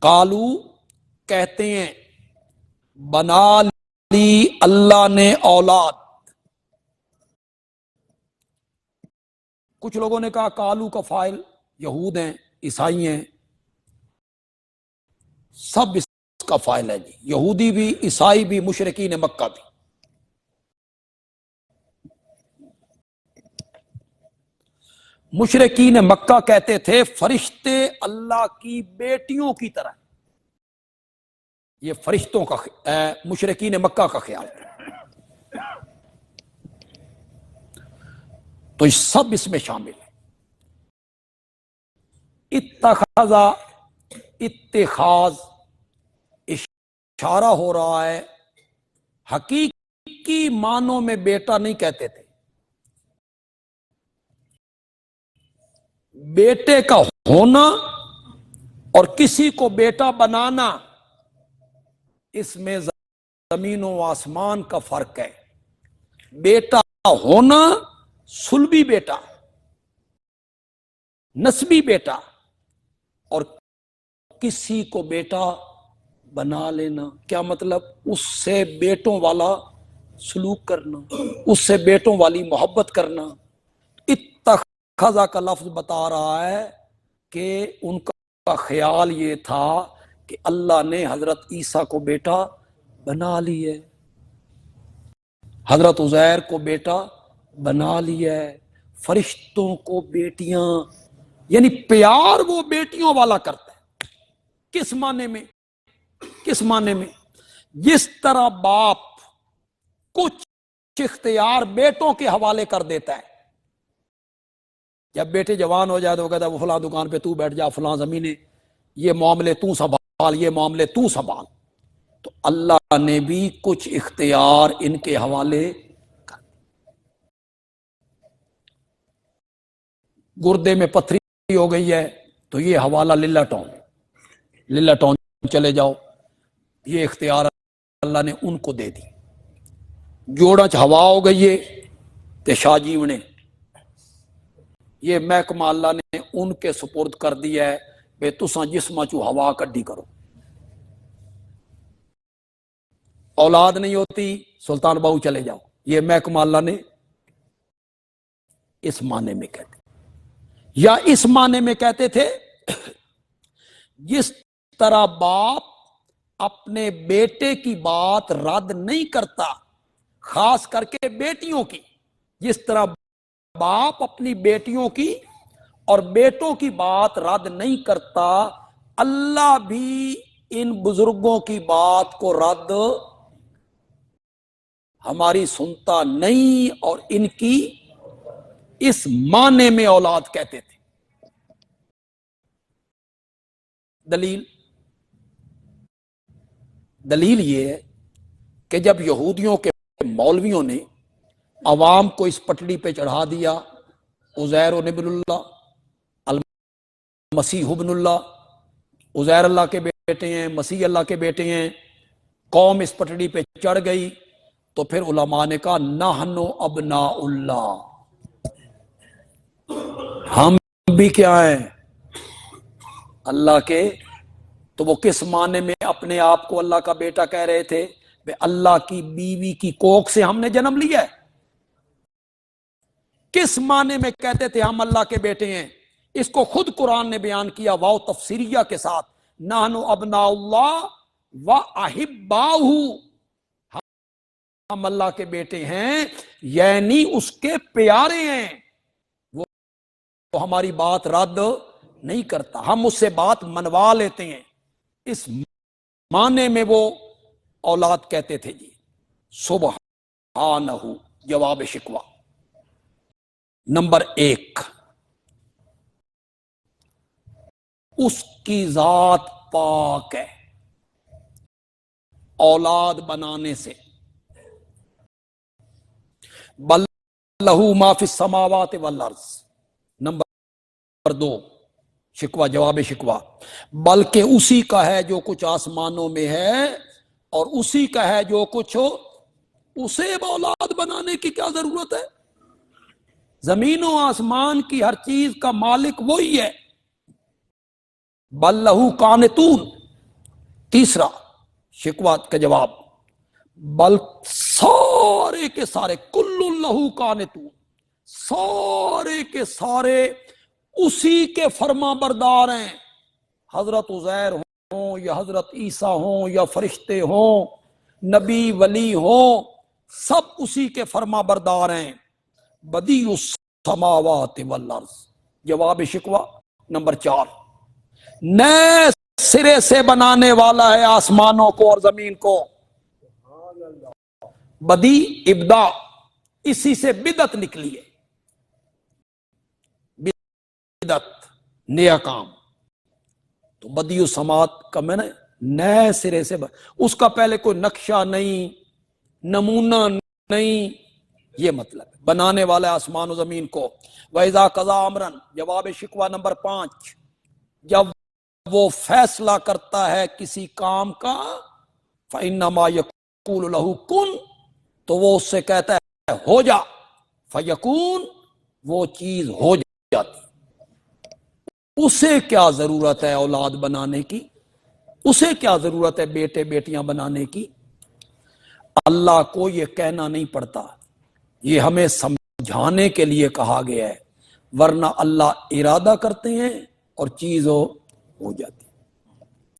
قالو کہتے ہیں بنا لی اللہ نے اولاد. کچھ لوگوں نے کہا قالو کا فاعل یہود ہیں، عیسائی ہیں، سب اس کا فاعل ہے جی، یہودی بھی، عیسائی بھی، مشرکین مکہ بھی. مشرکین مکہ کہتے تھے فرشتے اللہ کی بیٹیوں کی طرح. یہ فرشتوں کا مشرکین مکہ کا خیال ہے. تو یہ سب اس میں شامل ہے. اتخذ، اتخاذ اشارہ ہو رہا ہے، حقیقی معنوں میں بیٹا نہیں کہتے تھے. بیٹے کا ہونا اور کسی کو بیٹا بنانا، اس میں زمین و آسمان کا فرق ہے. بیٹا ہونا صلبی بیٹا، نسبی بیٹا، اور کسی کو بیٹا بنا لینا. کیا مطلب؟ اس سے بیٹوں والا سلوک کرنا، اس سے بیٹوں والی محبت کرنا. اتخذا کا لفظ بتا رہا ہے کہ ان کا خیال یہ تھا کہ اللہ نے حضرت عیسیٰ کو بیٹا بنا لی ہے، حضرت عزیر کو بیٹا بنا لیا ہے، فرشتوں کو بیٹیاں، یعنی پیار وہ بیٹیوں والا کرتا ہے. کس معنی میں؟ کس معنی میں؟ جس طرح باپ کچھ اختیار بیٹوں کے حوالے کر دیتا ہے. جب بیٹے جوان ہو جائے تو وہ کہتا ہے وہ فلاں دکان پہ تو بیٹھ جا، فلاں زمینے، یہ معاملے تو سنبھال، یہ معاملے تو سنبھال. تو اللہ نے بھی کچھ اختیار ان کے حوالے کر. گردے میں پتھری ہو گئی ہے تو یہ حوالہ للہ ٹاؤن، للہ ٹاؤن چلے جاؤ. یہ اختیار اللہ نے ان کو دے دی. جوڑا چ ہوا ہو گئی ہے تے شاہ جیونے، یہ محکمہ اللہ نے ان کے سپرد کر دیا ہے بے تساں جسمہ چو ہوا کڈی کرو. اولاد نہیں ہوتی سلطان باہو چلے جاؤ. یہ محکمہ اللہ نے اس معنی میں کہتے، یا اس معنی میں کہتے تھے جس طرح باپ اپنے بیٹے کی بات رد نہیں کرتا، خاص کر کے بیٹیوں کی، جس طرح باپ اپنی بیٹیوں کی اور بیٹوں کی بات رد نہیں کرتا، اللہ بھی ان بزرگوں کی بات کو رد ہماری سنتا نہیں، اور ان کی اس معنی میں اولاد کہتے تھے. دلیل یہ ہے کہ جب یہودیوں کے مولویوں نے عوام کو اس پٹڑی پہ چڑھا دیا عزیر ابن اللہ، المسیح ابن اللہ، عزیر اللہ کے بیٹے ہیں، مسیح اللہ کے بیٹے ہیں، قوم اس پٹڑی پہ چڑھ گئی، تو پھر علماء نے کہا نحن ابناء اللہ، ہم بھی کیا ہیں؟ اللہ کے. تو وہ کس معنی میں اپنے آپ کو اللہ کا بیٹا کہہ رہے تھے؟ بے اللہ کی بیوی کی کوکھ سے ہم نے جنم لیا ہے. کس معنی میں کہتے تھے ہم اللہ کے بیٹے ہیں؟ اس کو خود قرآن نے بیان کیا واو تفسیریہ کے ساتھ، نحن ابناء اللہ و احباؤہ، ہم اللہ کے بیٹے ہیں یعنی اس کے پیارے ہیں. وہ ہماری بات رد نہیں کرتا، ہم اس سے بات منوا لیتے ہیں. اس معنی میں وہ اولاد کہتے تھے جی. سبحانہ، جواب شکوہ. نمبر 1، اس کی ذات پاک ہے اولاد بنانے سے. بل لہو ما فی السماوات والارض. نمبر 2، شکوہ، جواب شکوہ، بلکہ اسی کا ہے جو کچھ آسمانوں میں ہے اور اسی کا ہے جو کچھ، اسے اولاد بنانے کی کیا ضرورت ہے؟ زمین و آسمان کی ہر چیز کا مالک وہی ہے. بل لہو قانتون، تیسرا شکوات کا جواب، بل سارے کے سارے کل لہو قانتون، سارے کے سارے اسی کے فرما بردار ہیں، حضرت عزیر ہوں یا حضرت عیسیٰ ہوں یا فرشتے ہوں، نبی ولی ہوں، سب اسی کے فرما بردار ہیں۔ بدیع السماوات والارض، جواب شکوہ نمبر 4، نئے سرے سے بنانے والا ہے آسمانوں کو اور زمین کو۔ بدیع ابداع، اسی سے بدعت نکلی ہے، بدعت نیا کام، تو بدیع السماوات کا میں نے نئے سرے سے اس کا پہلے کوئی نقشہ نہیں، نمونہ نہیں، یہ مطلب ہے بنانے والا آسمان و زمین کو۔ وَإِذَا قَضَىٰ أَمْرًا، جواب شکوہ نمبر 5، جب وہ فیصلہ کرتا ہے کسی کام کا، فَإِنَّمَا يَقُولُ لَهُ كُن، تو وہ اس سے کہتا ہے ہو جا، فَيَكُونُ، وہ چیز ہو جاتی۔ اسے کیا ضرورت ہے اولاد بنانے کی، اسے کیا ضرورت ہے بیٹے بیٹیاں بنانے کی؟ اللہ کو یہ کہنا نہیں پڑتا، یہ ہمیں سمجھانے کے لیے کہا گیا ہے، ورنہ اللہ ارادہ کرتے ہیں اور چیز ہو جاتی۔